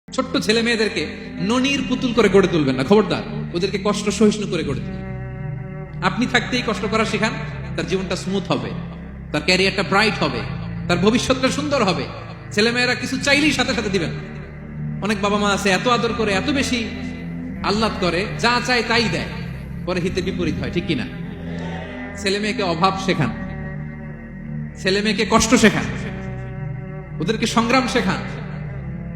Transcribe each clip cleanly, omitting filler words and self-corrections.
ছোট্ট ছেলে মেয়েদেরকে ননির পুতুল করে গড়ে তুলবেন না, খবরদার। ওদেরকে কষ্ট সহিষ্ণু করে গড়ে তুলবেন। আপনি থাকতেই কষ্ট করা শেখান, তার জীবনটা স্মুথ হবে, তার ক্যারিয়ারটা ব্রাইট হবে, তার ভবিষ্যৎটা সুন্দর হবে। ছেলে মেয়েরা কিছু চাইলেই সাথে সাথে দিবেন। অনেক বাবা মা আছে এত আদর করে, এত বেশি আহ্লাদ করে, যা চায় তাই দেয়, পরে হিতে বিপরীত হয়, ঠিক কিনা? ছেলে মেয়েকে অভাব শেখান, ছেলে মেয়েকে কষ্ট শেখান, ওদেরকে সংগ্রাম শেখান,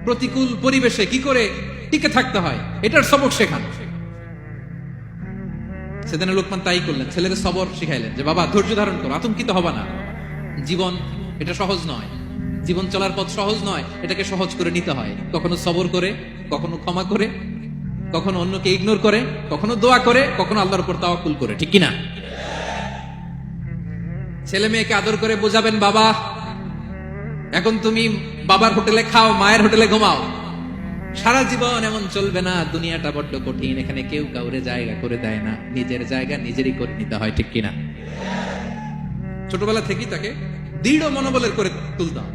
প্রতিকূল পরিবেশে কি করে টিকে থাকতে হয় এটার সবক শেখান। সেদিন লোকমান তাই করলেন, ছেলেদের সবর শিখাইলেন যে বাবা ধৈর্য ধারণ করো, আতঙ্কিত হবা না। জীবন এটা সহজ নয়, জীবন চলার পথ সহজ নয়, এটাকে সহজ করে নিতে হয়। কখনো সবর করে, কখনো ক্ষমা করে, কখনো অন্যকে ইগনোর করে, কখনো দোয়া করে, কখনো আল্লাহর উপর তাওয়াক্কুল করে, ঠিক কিনা? ছেলে মেয়েকে আদর করে বোঝাবেন, বাবা এখন তুমি বাবার হোটেলে খাও, মায়ের হোটেলে ঘুমাও। সারা জীবন এমন চলবে না, দুনিয়াটা বড্ড কঠিন, এখানে কেউ কাউরে জায়গা করে দেয় না, নিজের জায়গা নিজেরই করে নিতে হয়, ঠিক কিনা? ছোটবেলা থেকেই তাকে দৃঢ় মনোবলের করে তুলতাম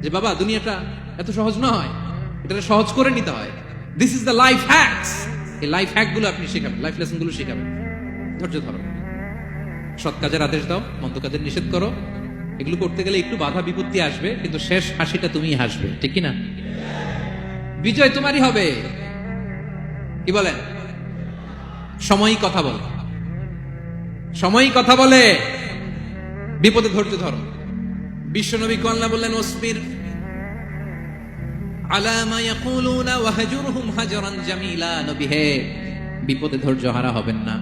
যে বাবা দুনিয়াটা এত সহজ নয়, এটা সহজ করে নিতে হয়। This is the life hacks. এই লাইফ হ্যাক গুলো আপনি শেখাবেন, লাইফ লেসন গুলো শেখাবেন। ধৈর্য ধরো, সৎ কাজের আদেশ দাও, মন্দ কাজের নিষেধ করো। এগুলো করতে গেলে একটু বাধা বিপত্তি আসবে, কিন্তু শেষ হাসিটা তুমিই হাসবে, ঠিক কিনা? বিজয় তোমারই হবে। কি বলেন? সময়ই কথা বলে, সময়ই কথা বলে। বিপদে ধৈর্য ধরো। বিশ্বনবী আল্লাহ বললেন, ওসবির আলা মা ইয়াকুলুনা ওয়াহজুরহুম হাজরান জামিলা। নবী হে, বিপদে ধৈর্য হারা হবেন না।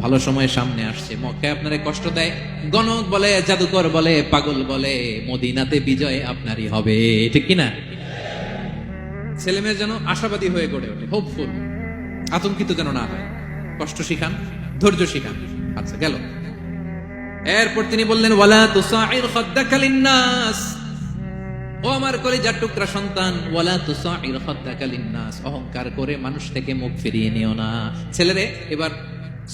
ভালো সময় সামনে আসছে, মক্কায় আপনারে কষ্ট দেয়, গণক বলে, জাদুকর বলে, পাগল বলে, মদিনাতে বিজয় আপনারই হবে, ঠিক কিনা? ছেলে মেয়ে যেন আশাবাদী হয়ে গড়ে ওঠে, হোপফুল, আতঙ্কিত যেন না হয়। কষ্ট শিখান, ধৈর্য শিখান। আচ্ছা গেল। এরপর তিনি বললেন, ওয়ালা তুসাইর খাদ্দাকা লিন্নাস। ও আমার কলিজার টুকরা সন্তান, ওয়ালা তুসাইর খাদ্দাকা লিন্নাস। অহংকার করে মানুষ থেকে মুখ ফিরিয়ে নিও না। ছেলেরে এবার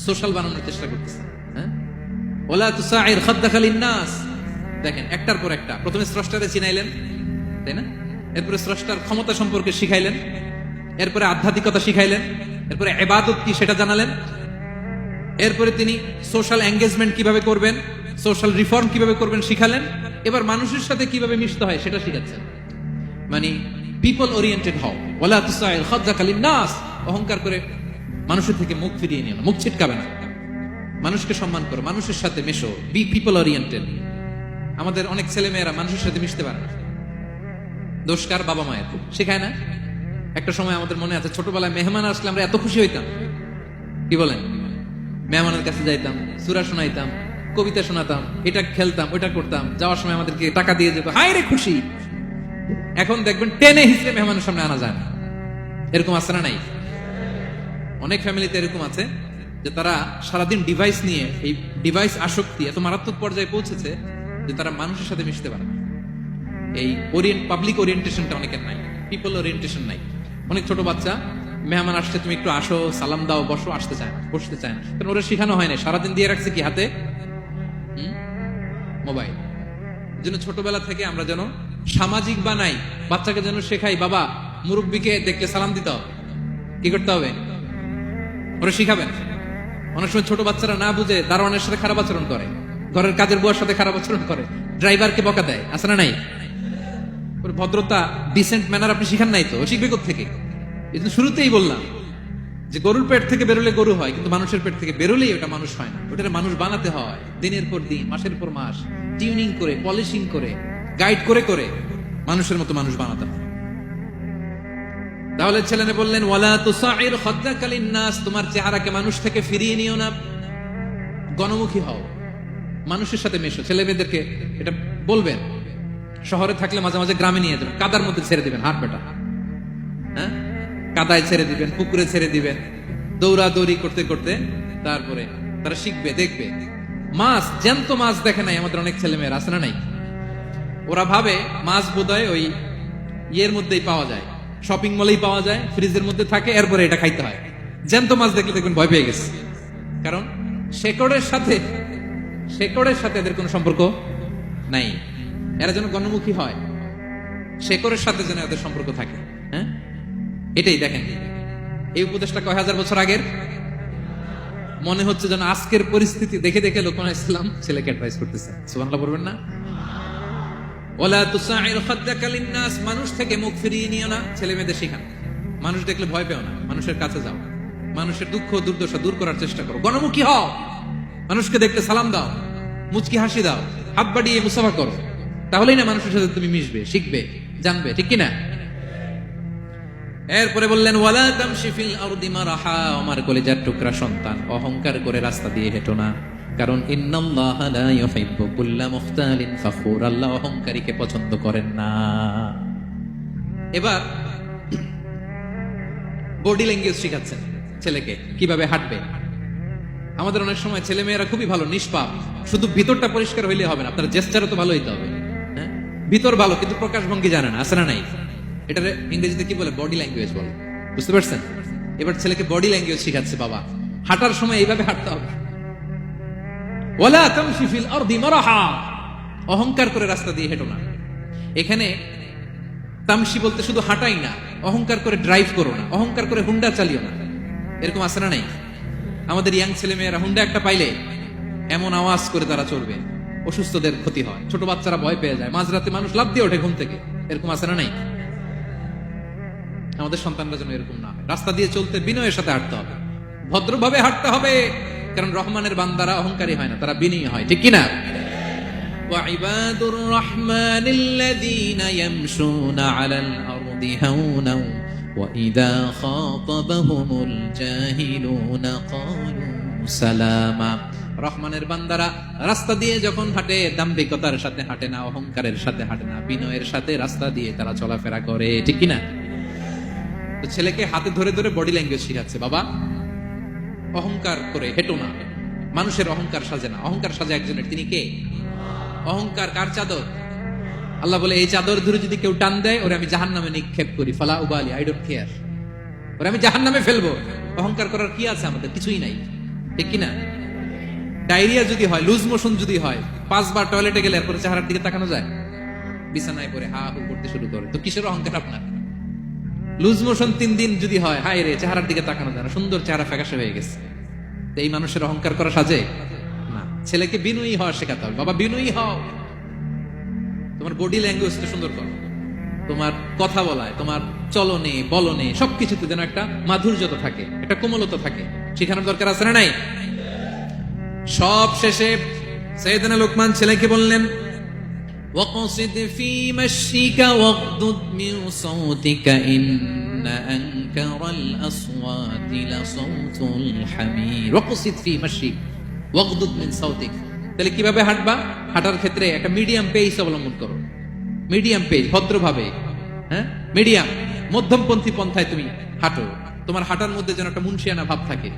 সোশ্যাল বানানোর চেষ্টা করতেছে। হ্যাঁ, ওয়ালা তুসাইর খাদ্দাকা লিন্নাস। দেখেন একটার পর একটা, প্রথমে স্রষ্টারে চিনাইলেন, তাই না? এরপরে স্রষ্টার ক্ষমতা সম্পর্কে শিখাইলেন, এরপরে আধ্যাত্মিকতা শিখাইলেন, এরপরে ইবাদত কি সেটা জানালেন, এরপরে তিনি সোশ্যাল এঙ্গেজমেন্ট কিভাবে করবেন, সোশ্যাল রিফর্ম কিভাবে করবেন শিখালেন। এবার মানুষের সাথে কিভাবে মিশতে হয় সেটা শিখাচ্ছেন। মানে পিপল ওরিয়েন্টেড হও। ওয়ালা তুসাইর খাদ্দাকা লিন্নাস। অহংকার করে মানুষের থেকে মুখ ফিরিয়ে নিও না, মুখ ছিটকাবে না। মানুষকে সম্মান করো, মানুষের সাথে মেশো, বি পিপল ওরিয়েন্টেড। আমাদের অনেক ছেলে মেয়েরা মানুষের সাথে মিশতে পারে না। দোষকার বাবা মায়ের, শেখায় না। একটা সময় আমাদের মনে আছে, ছোটবেলায় মেহমান আসলে আমরা এত খুশি হইতাম। কি বলেন? মেহমানের কাছে যাইতাম, সূরা শোনাইতাম, কবিতা শোনাতাম, এটা খেলতাম, ওইটা করতাম, যাওয়ার সময় আমাদেরকে টাকা দিয়ে যেত, হায় রে খুশি। এখন দেখবেন টেনে হিসেবে মেহমানের সামনে আনা যায় না। এরকম আছে না নাই? অনেক ফ্যামিলিতে এরকম আছে যে তারা সারাদিন ডিভাইস নিয়ে, এই ডিভাইস আসক্তি এত মারাত্মক পর্যায়ে পৌঁছেছে যে তারা মানুষের সাথে মিশতে পারে না। এই পাবলিক ওরিয়েন্টেশনটা অনেকের নাই, পিপল ওরিয়েন্টেশন নাই। অনেক ছোট বাচ্চা, মেহমান আসছে, তুমি একটু আসো, সালাম দাও, বসো, আসতে চায় না, বসতে চায় না। কারণ ওরা শিখানো হয় না, সারাদিন দিয়ে রাখছে কি হাতে? মোবাইল। এই জন্য ছোটবেলা থেকে আমরা যেন সামাজিক বানাই, বাচ্চাকে যেন শেখাই, বাবা মুরব্বীকে দেখলে সালাম দিতে হবে, কি করতে হবে ওরা শিখাবেন। অনেক সময় ছোট বাচ্চারা না বুঝে দারোয়ানের সাথে খারাপ আচরণ করে, ঘরের কাজের বুয়ার সাথে খারাপ আচরণ করে, ড্রাইভারকে বকা দেয়, আছে না নাই? ভদ্রতা, ডিসেন্ট ম্যানার আপনি শিখান নাই, তো শিখবে কোত্থেকে? এই জন্য শুরুতেই বললাম যে গরুর পেট থেকে বেরোলে গরু হয়, কিন্তু মানুষের পেট থেকে বেরোলেই ওটা মানুষ হয় না। ওটা মানুষ বানাতে হয় দিনের পর দিন, মাসের পর মাস, টিউনিং করে, পলিশিং করে, গাইড করে করে মানুষের মতো মানুষ বানাতে হয়। তাহলে ছেলেনে বললেন, ওয়ালা তুসাইর খাদ্দাকা লিন্নাস। তোমার চেহারাকে মানুষ থেকে ফিরিয়ে নিও না, গণমুখী হও, মানুষের সাথে মেশো। ছেলে মেয়েদেরকে এটা বলবেন। শহরে থাকলে মাঝে মাঝে গ্রামে নিয়ে যাবেন, কাদার মধ্যে ছেড়ে দিবেন, হাট বেটা, হ্যাঁ, কাদায় ছেড়ে দিবেন, পুকুরে ছেড়ে দিবেন, দৌড়াদৌড়ি করতে করতে তারপরে তারা শিখবে, দেখবে। মাছ, জ্যান্ত মাছ দেখে নাই আমাদের অনেক ছেলে মেয়েরা, আছে না নাই? ওরা ভাবে মাছ বোধহয় ওই ইয়ের মধ্যেই পাওয়া যায়, শপিং মলেই পাওয়া যায়, ফ্রিজের মধ্যে থাকে, এরপরে এটা খাইতে হয়। জ্যান্ত মাছ দেখলে দেখবেন ভয় পেয়ে গেছে, কারণ শেকড়ের সাথে এদের কোনো সম্পর্ক নাই। এরা যেন গণমুখী হয়, শেকড়ের সাথে যেন এদের সম্পর্ক থাকে। হ্যাঁ, এটাই দেখেন, এই উপদেশটা কয় হাজার বছর আগের। মনে হচ্ছে যেন আজকের পরিস্থিতি দেখে দেখে লোকমান ইসলাম ছেলেকে অ্যাডভাইস করতেছে। সুবহানাল্লাহ বলবেন না? ওয়ালা তুসাইর খাদ্দাকা লিন্নাস, মানুষ থেকে মুখ ফিরিয়ে নিও না, ছেলে মেয়েদের শেখান। মানুষ দেখলে ভয় পেও না, মানুষের কাছে যাও, মানুষের দুঃখ দুর্দশা দূর করার চেষ্টা করো, গণমুখী হও, মানুষকে দেখতে সালাম দাও, মুচকি হাসি দাও, হাত বাড়িয়ে মুসাফা করো, তাহলেই না মানুষের সাথে তুমি মিশবে, শিখবে, জানবে, ঠিক কিনা? এরপরে বললেন ওয়ালা তামশি ফিল আরদি মারাহা, আমার কলিজার টুকরা সন্তান, অহংকার করে রাস্তা দিয়ে হেঁটো না, কারণ ইন্নাল্লাহা লা ইউহিব্বু কুল্লা মুখতালিন ফখুর, আল্লাহ অহংকারীকে পছন্দ করেন না। এবার বডি ল্যাঙ্গুয়েজ শিখাচ্ছেন ছেলেকে, কিভাবে হাঁটবে। আমাদের অনেক সময় ছেলে মেয়েরা খুবই ভালো, নিষ্পাপ, শুধু ভিতরটা পরিষ্কার হইলে হবে না, আপনার জেস্টারও তো ভালো হইতে হবে। হ্যাঁ, ভিতর ভালো কিন্তু প্রকাশভঙ্গি জানে না, আছে না নাই? এটা ইংরেজিতে কি বলে? বডি ল্যাঙ্গুয়েজ বলে, বুঝতে পারছেন? এবার ছেলেকে বডি ল্যাঙ্গুয়েজ শিখাচ্ছে বাবা, হাঁটার সময় এইভাবে হাঁটতে হবে। ওয়ালা তামশি ফিল আরদি মারাহা, অহংকার করে রাস্তা দিয়ে হেঁটো না। এখানে তামশি বলতে শুধু হাঁটাই না, অহংকার করে ড্রাইভ করো না, অহংকার করে হুন্ডা চালিও না। এরকম আছে না নাই? আমাদের ইয়াং ছেলে মেয়েরা হুন্ডা একটা পাইলে এমন আওয়াজ করে তারা চলবে, অসুস্থদের ক্ষতি হয়, ছোট বাচ্চারা ভয় পেয়ে যায়, মাঝরাতে মানুষ লাফ দিয়ে ওঠে ঘুম থেকে। এরকম আছে না নাই? আমাদের সন্তানরা যেন এরকম না হয়। রাস্তা দিয়ে চলতে বিনয়ের সাথে হাঁটতে হবে, ভদ্রভাবে হাঁটতে হবে, কারণ রহমানের বান্দারা অহংকারী হয় না, তারা বিনয়ী হয়, ঠিক কিনা? وعباد الرحمن الذين يمشون على الأرض هونا وإذا خاطبهم الجاهلون قالوا سلاما, রহমানের বান্দারা রাস্তা দিয়ে যখন হাঁটে দাম্ভিকতার সাথে হাঁটে না, অহংকারের সাথে হাঁটে না, বিনয়ের সাথে রাস্তা দিয়ে তারা চলাফেরা করে, ঠিক কিনা? তো ছেলেকে হাতে ধরে ধরে বডি ল্যাঙ্গুয়েজ শিখাচ্ছে, বাবা অহংকার করে হেঁটো না, মানুষের অহংকার সাজে না, অহংকার সাজে একজনের, তিনি কে? অহংকার কার চাদর? আল্লাহ বলে এই চাদর ধরে যদি কেউ টান দেয় ওরে আমি জাহান্নামে নিক্ষেপ করি, ফালা উবালি, আই ডোন্ট কেয়ার, ওরে আমি জাহান্নামে ফেলবো। অহংকার করার কি আছে আমাদের? কিছুই নাই, ঠিক কিনা? ডায়রিয়া যদি হয়, লুজ মোশন যদি হয়, 5 বার টয়লেটে গেলে এরপরে চেহারার দিকে তাকানো যায়? বিছানায় পড়ে হা হু করতে শুরু করে, তো কিসের অহংকার আপনার? লুজ মোশন 3 দিন যদি হয়, হায় রে চেহারার দিকে তাকানো যায় না, সুন্দর চেহারা ফ্যাকাশে হয়ে গেছে, তো এই মানুষের অহংকার করা সাজে না। ছেলেকে বিনয়ী হওয়া শেখাতে হবে, বাবা বিনয়ী হও, তোমার বডি ল্যাঙ্গুয়েজটা সুন্দর করো, তোমার কথা বলায়, তোমার চলনে বলনে সবকিছুতে যেন একটা মাধুর্যতা থাকে, একটা কোমলতা থাকে, শেখানোর দরকার আছে না নাই? সব শেষে সাইয়েদনা লোকমান ছেলেকে বললেন ওয়াকসিদ ফি মাশিকা ওয়াগদুদ মিন সাওতিকা ইন্না আনকারাল আসওয়াতি লাসাউতুল হামির। ওয়াকসিদ ফি মাশিক ওয়াগদুদ মিন সাওতিক, তাহলে কিভাবে হাঁটবা? হাঁটার ক্ষেত্রে একটা মিডিয়াম পেস অবলম্বন করো, মিডিয়াম পেস, ভদ্রভাবে, হ্যাঁ মিডিয়াম মধ্যমপন্থী পন্থায় তুমি হাঁটো, তোমার হাঁটার মধ্যে যেন একটা মুনশিয়ানা ভাব থাকে,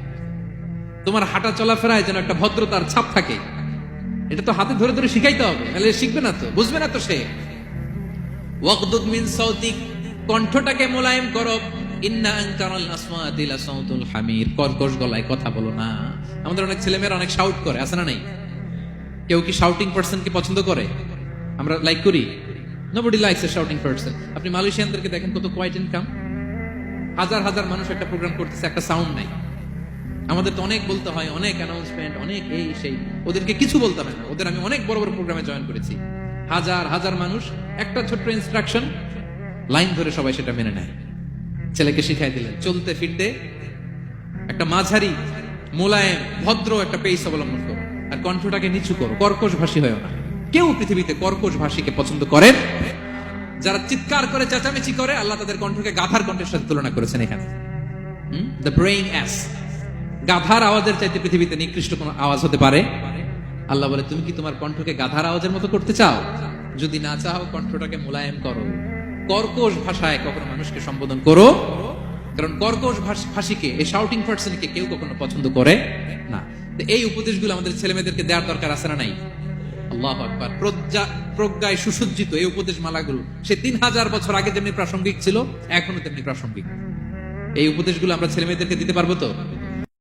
তোমার হাঁটা চলাফেরায় যেন একটা ভদ্রতার ছাপ থাকে। এটা তো হাতে ধরে ধরে শিখাইতে হবে, তাহলে শিখবে না তো, বুঝবে না তো সে। ওয়াগদুদ মিন সাওতিক, কণ্ঠটাকে মোলায়েম করো, ইন্না আনকারাল আসওয়াতি লাসাউতুল হামির, কর্কশ গলায় কথা বলো না। আমাদের অনেক ছেলেমেয়েরা অনেক শাউট করে, আছে না নাই? কেউ কি শাউটিং পারসনকে পছন্দ করে? আমরা লাইক করি? Nobody likes a shouting person. আপনি মালয়েশিয়ানদেরকে দেখেন কত কোয়াইট ইনকাম, হাজার হাজার মানুষ একটা প্রোগ্রাম করতেছে, একটা সাউন্ড নাই। আমাদের তো অনেক বলতে হয়, অনেক অ্যানাউন্সমেন্ট, অনেক এই সেই, ওদেরকে কিছু বলতে হয় না। ওদের আমি অনেক বড় বড় প্রোগ্রামে জয়েন করেছি, হাজার হাজার মানুষ, একটা ছোট্ট ইনস্ট্রাকশন, লাইন ধরে সবাই সেটা মেনে নেয়। ছেলেকে শিখাই দিলেন চলতে ফিরতে একটা মাঝারি মোলায়েম ভদ্র একটা পেস অবলম্বন করো, আর কণ্ঠটাকে নিচু করো, কর্কশ ভাষী হয় না। কেউ পৃথিবীতে কর্কশ ভাষীকে পছন্দ করেন? যারা চিৎকার করে চেঁচামেচি করে, আল্লাহ তাদের কণ্ঠকে গাধার কণ্ঠের সাথে তুলনা করেছেন এখানে। দ্য ব্রেইং অ্যাস, গাধার আওয়াজের চাইতে পৃথিবীতে নিকৃষ্ট কোন আওয়াজ হতে পারে? আল্লাহ বলে তুমি কি তোমার কণ্ঠকে গাধার আওয়াজের মতো করতে চাও? যদি না চাও, কণ্ঠটাকে মোলায়েম করো, কর্কশ ভাষায় কখনো মানুষকে সম্বোধন করো, কারণ কর্কশ ভাষীকে, এই শাউটিং পারসনকে কেউ কখনো পছন্দ করে না। এই উপদেশগুলো আমাদের ছেলে মেয়েদেরকে দেওয়ার দরকার আছে না নাই? আল্লাহু আকবার। প্রজ্ঞায় সুসজ্জিত এই উপদেশ মালাগুলো সে 3000 বছর আগে যেমনি প্রাসঙ্গিক ছিল, এখনো তেমনি প্রাসঙ্গিক। এই উপদেশগুলো আমরা ছেলে মেয়েদেরকে দিতে পারবো তো?